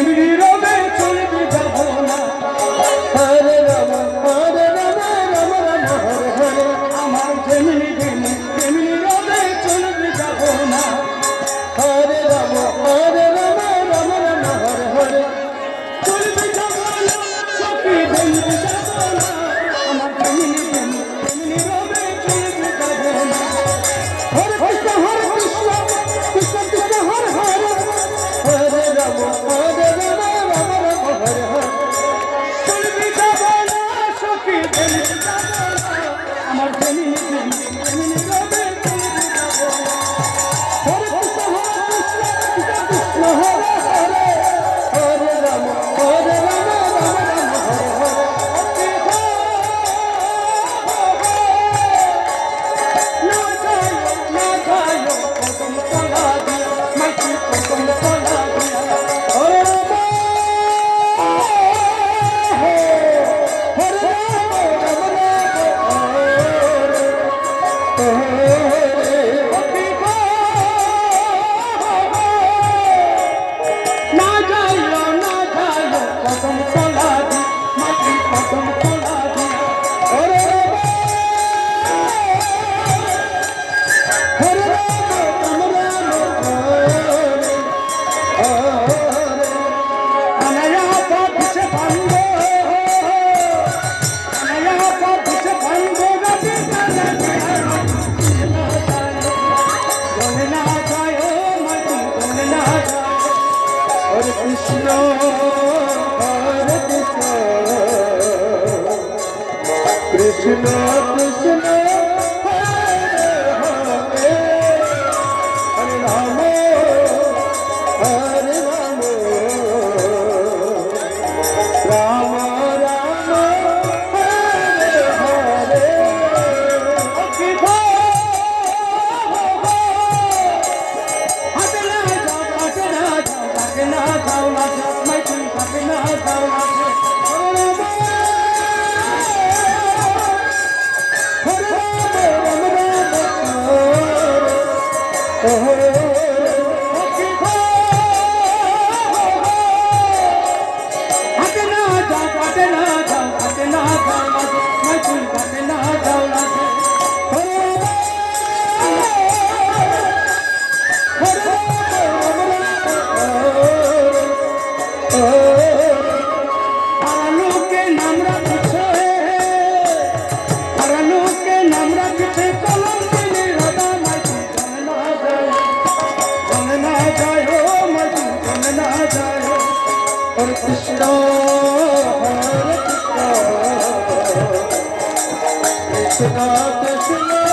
তেমনি রবে চলবে যাব না। হরে রাম হরে রাম রাম রাম হরে হরে, আমার যেমনি তেমনি তেমনি রবে চলবে যাব না। হরে রাম হরে রাম রাম রাম হরে হরে, চলবে যাব না সখী তেমনি যাব না, আমার যেমনি তেমনি তেমনি রবে চলবে যাব না। হরে কৃষ্ণ কৃষ্ণ কৃষ্ণ হরে হরে, হরে রাম হরে রাম রাম রাম হরে হরে, চলবে যাব না সখী তেমনি যাব না, আমার যেমনি তেমনি তেমনি রবে চলবে যাব না। হরে কৃষ্ণ কৃষ্ণ হরে হরে, হরে রাম হরে রাম রাম রাম হরে হরে। না যায় কদম তলা দিয়া, মাটি কদম তলা দিয়া, হরে রাম হরে রাম রাম কৃষ্ণ হরে কৃষ্ণ কৃষ্ণ কৃষ্ণ হরে হরে, হরে রাম হরে রাম রাম রাম হরে হরে। হরে কৃষ্ণ হরে কৃষ্ণ কৃষ্ণ কৃষ্ণ